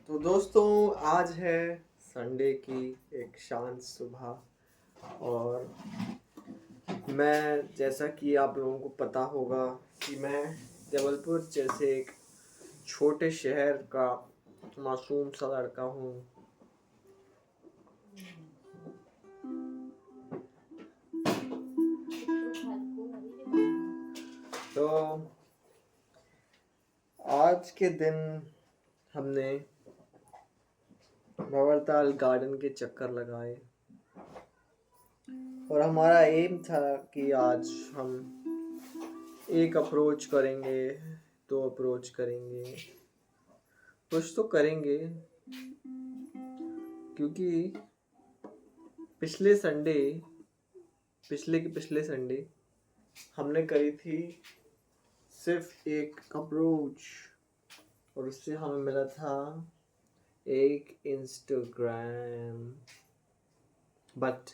तो दोस्तों, आज है संडे की एक शांत सुबह। और मैं, जैसा कि आप लोगों को पता होगा, कि मैं जबलपुर जैसे एक छोटे शहर का मासूम सा लड़का हूँ। तो आज के दिन हमने भंवरताल गार्डन के चक्कर लगाए और हमारा एम था कि आज हम एक अप्रोच करेंगे, दो अप्रोच करेंगे, कुछ तो करेंगे। क्योंकि पिछले संडे हमने करी थी सिर्फ एक अप्रोच और उससे हमें मिला था एक इंस्टाग्राम। बट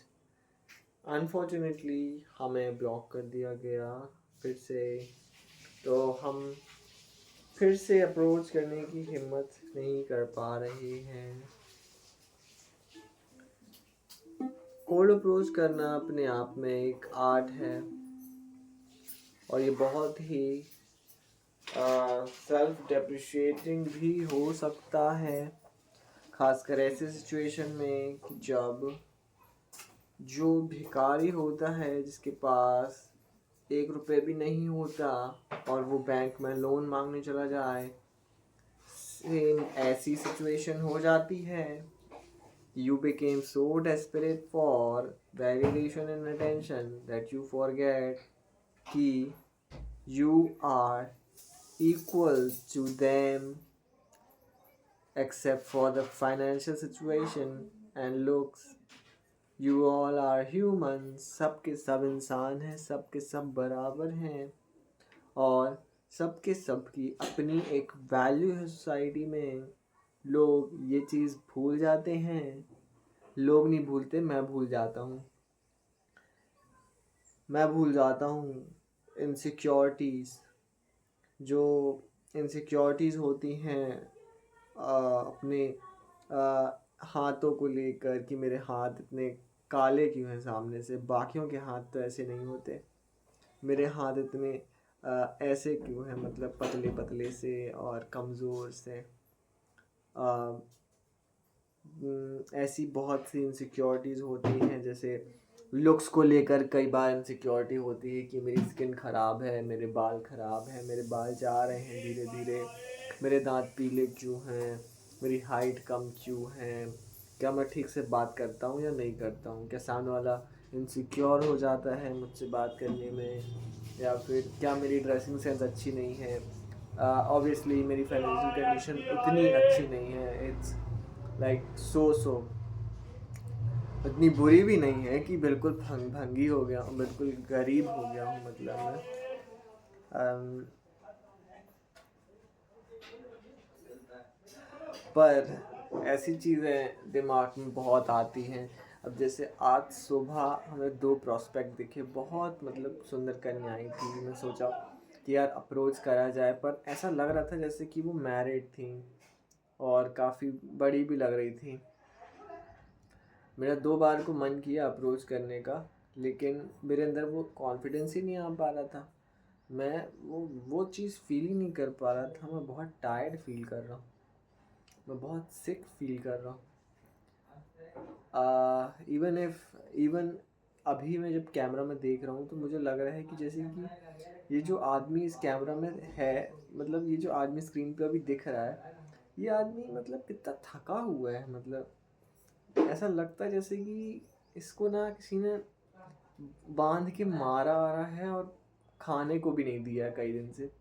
अनफॉर्चुनेटली हमें ब्लॉक कर दिया गया फिर से। तो हम फिर से अप्रोच करने की हिम्मत नहीं कर पा रहे हैं। कोल्ड अप्रोच करना अपने आप में एक आर्ट है और ये बहुत ही सेल्फ डेप्रिशिएटिंग भी हो सकता है, खासकर ऐसे सिचुएशन में कि जब जो भिखारी होता है, जिसके पास 1 रुपये भी नहीं होता और वो बैंक में लोन मांगने चला जाए, सेम ऐसी सिचुएशन हो जाती है। You became so desperate for validation and attention that you forget कि you are equal to them except for the financial situation and looks. You all are humans. सब के सब इंसान हैं, सब के सब बराबर हैं और सब के सब की अपनी एक वैल्यू है सोसाइटी में। लोग ये चीज़ भूल जाते हैं। लोग नहीं भूलते, मैं भूल जाता हूँ। मैं भूल जाता हूँ इनसिक्योरिटीज़, जो इनसिक्योरिटीज़ होती हैं अपने हाथों को लेकर कि मेरे हाथ इतने काले क्यों हैं सामने से, बाकियों के हाथ तो ऐसे नहीं होते, मेरे हाथ इतने ऐसे क्यों हैं, मतलब पतले पतले से और कमज़ोर से। ऐसी बहुत सी इनसिक्योरिटीज़ होती हैं। जैसे लुक्स को लेकर कई बार इनसिक्योरिटी होती है कि मेरी स्किन ख़राब है, मेरे बाल ख़राब हैं, मेरे बाल जा रहे हैं धीरे धीरे, मेरे दांत पीले क्यों हैं, मेरी हाइट कम क्यों है, क्या मैं ठीक से बात करता हूँ या नहीं करता हूँ, क्या सामने वाला इनसिक्योर हो जाता है मुझसे बात करने में, या फिर क्या मेरी ड्रेसिंग सेंस अच्छी नहीं है। ऑब्वियसली मेरी फाइनेंशियल कंडीशन उतनी अच्छी नहीं है। इट्स लाइक सो इतनी बुरी भी नहीं है कि बिल्कुल भंगी हो गया हूँ, बिल्कुल गरीब हो गया हूँ। मतलब मैं पर ऐसी चीज़ें दिमाग में बहुत आती हैं। अब जैसे आज सुबह हमें 2 प्रॉस्पेक्ट दिखे, बहुत मतलब सुंदर कन्याएं थी। मैं सोचा कि यार अप्रोच करा जाए, पर ऐसा लग रहा था जैसे कि वो मैरिड थी और काफ़ी बड़ी भी लग रही थी। मेरा 2 बार को मन किया अप्रोच करने का, लेकिन मेरे अंदर वो कॉन्फिडेंस ही नहीं आ पा रहा था। मैं वो चीज़ फील ही नहीं कर पा रहा था। मैं बहुत टायर्ड फील कर रहा हूँ, मैं बहुत सिक फील कर रहा हूँ। इवन अभी मैं जब कैमरा में देख रहा हूँ तो मुझे लग रहा है कि जैसे कि ये जो आदमी इस कैमरा में है, मतलब ये जो आदमी स्क्रीन पे अभी दिख रहा है, ये आदमी मतलब कितना थका हुआ है। मतलब ऐसा लगता है जैसे कि इसको ना किसी ने बांध के मारा आ रहा है और खाने को भी नहीं दिया कई दिन से।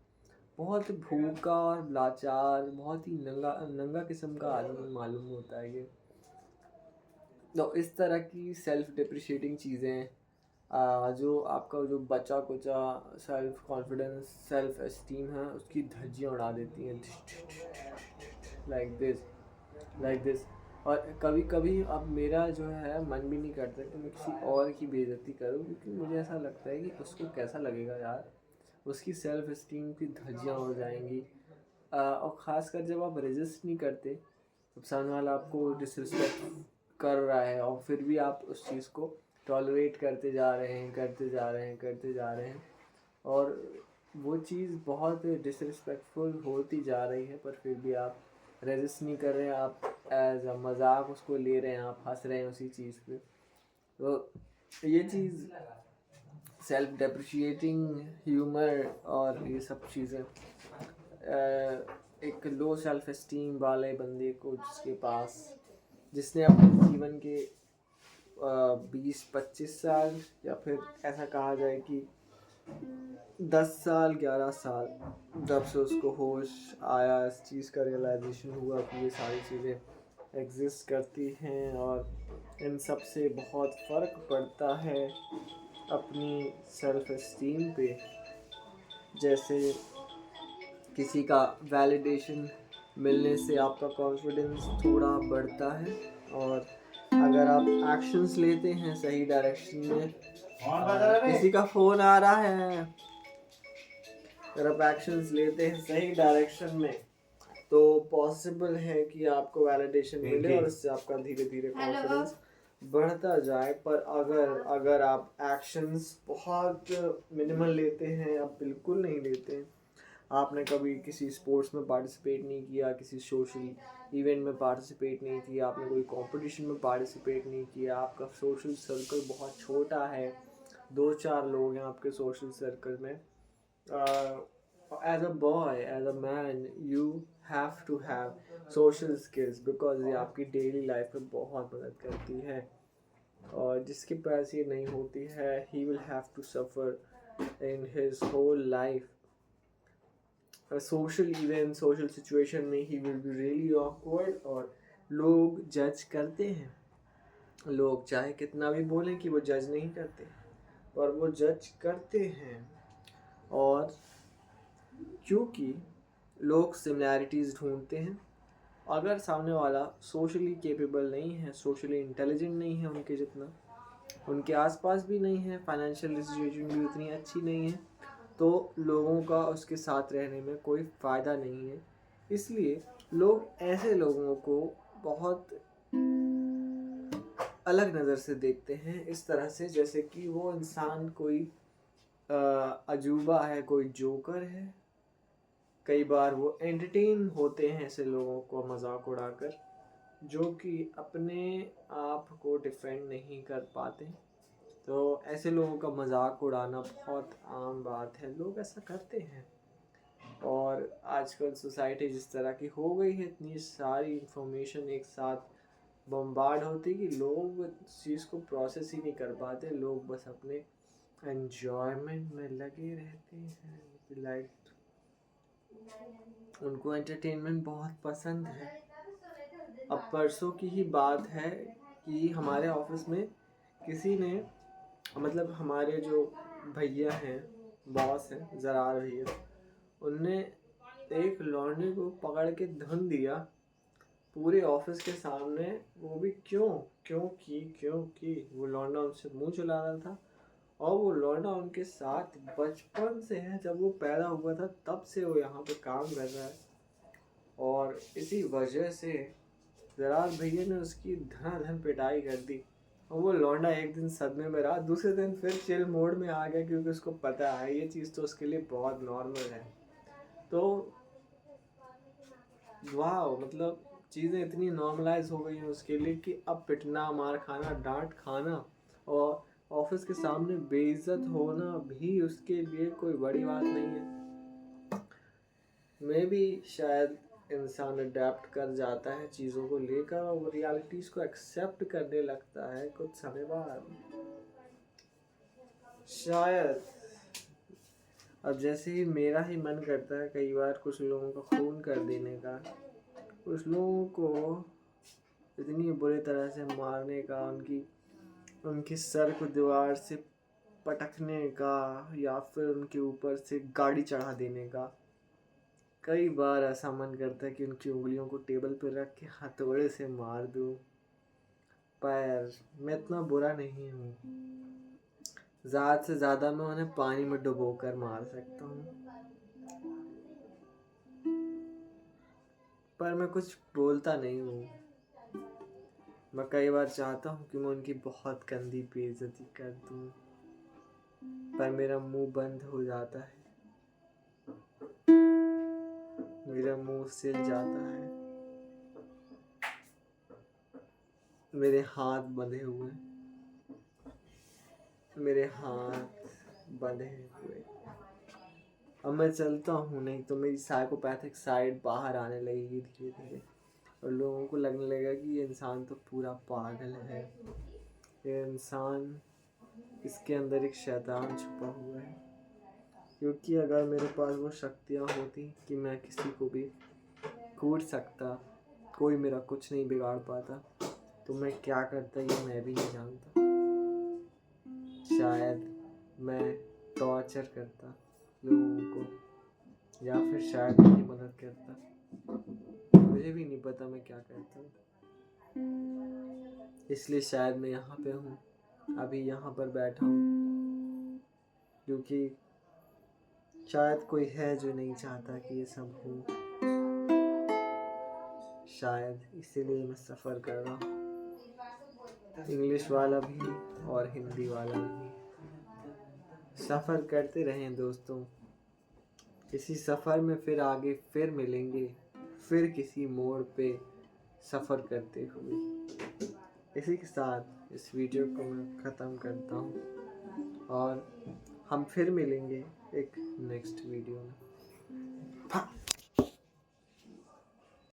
बहुत भूखा और लाचार, बहुत ही नंगा नंगा किस्म का आदमी मालूम होता है ये। तो इस तरह की सेल्फ डिप्रिशिएटिंग चीज़ें, जो आपका जो बचा कुचा सेल्फ कॉन्फिडेंस, सेल्फ एस्टीम है, उसकी धज्जियाँ उड़ा देती हैं, लाइक दिस। और कभी कभी अब मेरा जो है मन भी नहीं करता कि मैं किसी और की बेइज्जती करूं, क्योंकि मुझे ऐसा लगता है कि उसको कैसा लगेगा यार, उसकी सेल्फ एस्टीम की धज्जियाँ हो जाएंगी। और ख़ासकर जब आप रेजिस्ट नहीं करते अब सामने वाला आपको डिसरिस्पेक्ट कर रहा है और फिर भी आप उस चीज़ को टॉलरेट करते जा रहे हैं, करते जा रहे हैं, करते जा रहे हैं, और वो चीज़ बहुत डिसरिस्पेक्टफुल होती जा रही है, पर फिर भी आप रेजिस्ट नहीं कर रहे हैं, आप एज अ मजाक उसको ले रहे हैं, आप हंस रहे हैं उसी चीज़ पे। तो ये चीज़ सेल्फ डेप्रिशिएटिंग ह्यूमर और ये सब चीज़ें एक लो सेल्फ एस्टीम वाले बंदे को जिसने अपने जीवन के 20-25 साल या फिर ऐसा कहा जाए कि 10 साल 11 साल जब से उसको होश आया, इस चीज़ का रियलाइजेशन हुआ कि ये सारी चीज़ें एग्जिस्ट करती हैं और इन सब से बहुत फ़र्क पड़ता है अपनी सेल्फ एस्टीम पे। जैसे किसी का वैलिडेशन मिलने से आपका कॉन्फिडेंस थोड़ा बढ़ता है, और अगर आप एक्शंस लेते हैं सही डायरेक्शन में, किसी का फ़ोन आ रहा है, अगर आप एक्शंस लेते हैं सही डायरेक्शन में तो पॉसिबल है कि आपको वैलिडेशन मिले और इससे आपका धीरे धीरे कॉन्फिडेंस बढ़ता जाए। पर अगर आप एक्शंस बहुत मिनिमल लेते हैं, आप बिल्कुल नहीं लेते हैं, आपने कभी किसी स्पोर्ट्स में पार्टिसिपेट नहीं किया, किसी सोशल इवेंट में पार्टिसिपेट नहीं किया, आपने कोई कंपटीशन में पार्टिसिपेट नहीं किया, आपका सोशल सर्कल बहुत छोटा है, 2-4 लोग हैं आपके सोशल सर्कल में, as a boy, as a man, you have to have social skills, because ये आपकी डेली लाइफ में बहुत मदद करती है। और जिसके पास ये नहीं होती है, he will have to suffer in his whole life. Social event, social situation में he will be really awkward, और लोग जज करते हैं। लोग चाहे कितना भी बोलें कि वो जज नहीं करते, पर वो जज करते हैं। और क्योंकि लोग सिमिलैरिटीज़ ढूंढते हैं, अगर सामने वाला सोशली केपेबल नहीं है, सोशली इंटेलिजेंट नहीं है उनके जितना, उनके आसपास भी नहीं है, फाइनेंशियल सिचुएशन भी उतनी अच्छी नहीं है, तो लोगों का उसके साथ रहने में कोई फ़ायदा नहीं है। इसलिए लोग ऐसे लोगों को बहुत अलग नज़र से देखते हैं, इस तरह से जैसे कि वो इंसान कोई अजूबा है, कोई जोकर है। कई बार वो एंटरटेन होते हैं ऐसे लोगों को मजाक उड़ाकर, जो कि अपने आप को डिफेंड नहीं कर पाते। तो ऐसे लोगों का मजाक उड़ाना बहुत आम बात है, लोग ऐसा करते हैं। और आजकल सोसाइटी जिस तरह की हो गई है, इतनी सारी इंफॉर्मेशन एक साथ बम्बार्ड होती कि लोग इस चीज़ को प्रोसेस ही नहीं कर पाते, लोग बस अपने एन्जॉयमेंट में लगे रहते हैं। लाइक उनको एंटरटेनमेंट बहुत पसंद है। अब परसों की ही बात है कि हमारे ऑफिस में किसी ने, मतलब हमारे जो भैया हैं, बॉस हैं, ज़रार भैया, उनने एक लौंडे को पकड़ के धुन दिया पूरे ऑफिस के सामने। वो भी क्योंकि वो लौंडा उनसे मुंह चला रहा था, और वो लौंडा उनके साथ बचपन से है, जब वो पैदा हुआ था तब से वो यहाँ पे काम कर रहा है। और इसी वजह से ज़रार भैया ने उसकी धनाधन पिटाई कर दी, और वो लौंडा एक दिन सदमे में रहा, दूसरे दिन फिर चिल मोड में आ गया, क्योंकि उसको पता है ये चीज़ तो उसके लिए बहुत नॉर्मल है। तो वाह, मतलब चीज़ें इतनी नॉर्मलाइज हो गई हैं उसके लिए कि अब पिटना, मार खाना, डांट खाना और ऑफिस के सामने बेइज्जत होना भी उसके लिए कोई बड़ी बात नहीं है। मे भी शायद इंसान अडेप्ट कर जाता है चीज़ों को लेकर, और वो रियलिटीज़ को एक्सेप्ट करने लगता है कुछ समय बाद शायद। अब जैसे ही मेरा ही मन करता है कई बार कुछ लोगों का खून कर देने का, कुछ लोगों को इतनी बुरी तरह से मारने का, उनकी सर को दीवार से पटकने का, या फिर उनके ऊपर से गाड़ी चढ़ा देने का। कई बार ऐसा मन करता है कि उनकी उंगलियों को टेबल पर रख के हथौड़े से मार दूं, पर मैं इतना बुरा नहीं हूँ। ज़्यादा से ज़्यादा मैं उन्हें पानी में डुबो कर मार सकता हूँ। पर मैं कुछ बोलता नहीं हूँ। मैं कई बार चाहता हूँ कि मैं उनकी बहुत गंदी बेइज्जती कर दूँ, पर मेरा मुंह बंद हो जाता है, मेरा मुंह सिल जाता है, मेरे हाथ बंधे हुए, मेरे हाथ बंधे हुए। अब मैं चलता हूँ, नहीं तो मेरी साइकोपैथिक साइड बाहर आने लगेगी धीरे धीरे, और लोगों को लगने लगेगा कि ये इंसान तो पूरा पागल है, ये इंसान, इसके अंदर एक शैतान छुपा हुआ है। क्योंकि अगर मेरे पास वो शक्तियाँ होती कि मैं किसी को भी कूट सकता, कोई मेरा कुछ नहीं बिगाड़ पाता, तो मैं क्या करता ये मैं भी नहीं जानता। शायद मैं टॉर्चर करता लोगों को, या फिर शायद उनकी मदद करता, मुझे भी नहीं पता मैं क्या करता। इसलिए शायद मैं यहाँ पे हूँ, अभी यहाँ पर बैठा हूँ, क्योंकि शायद कोई है जो नहीं चाहता कि ये सब हो। शायद इसीलिए मैं सफ़र कर रहा हूँ, इंग्लिश वाला भी और हिंदी वाला भी। सफ़र करते रहें दोस्तों, इसी सफ़र में फिर आगे फिर मिलेंगे, फिर किसी मोड़ पे सफ़र करते हुए। इसी के साथ इस वीडियो को मैं ख़त्म करता हूँ, और हम फिर मिलेंगे एक नेक्स्ट वीडियो में।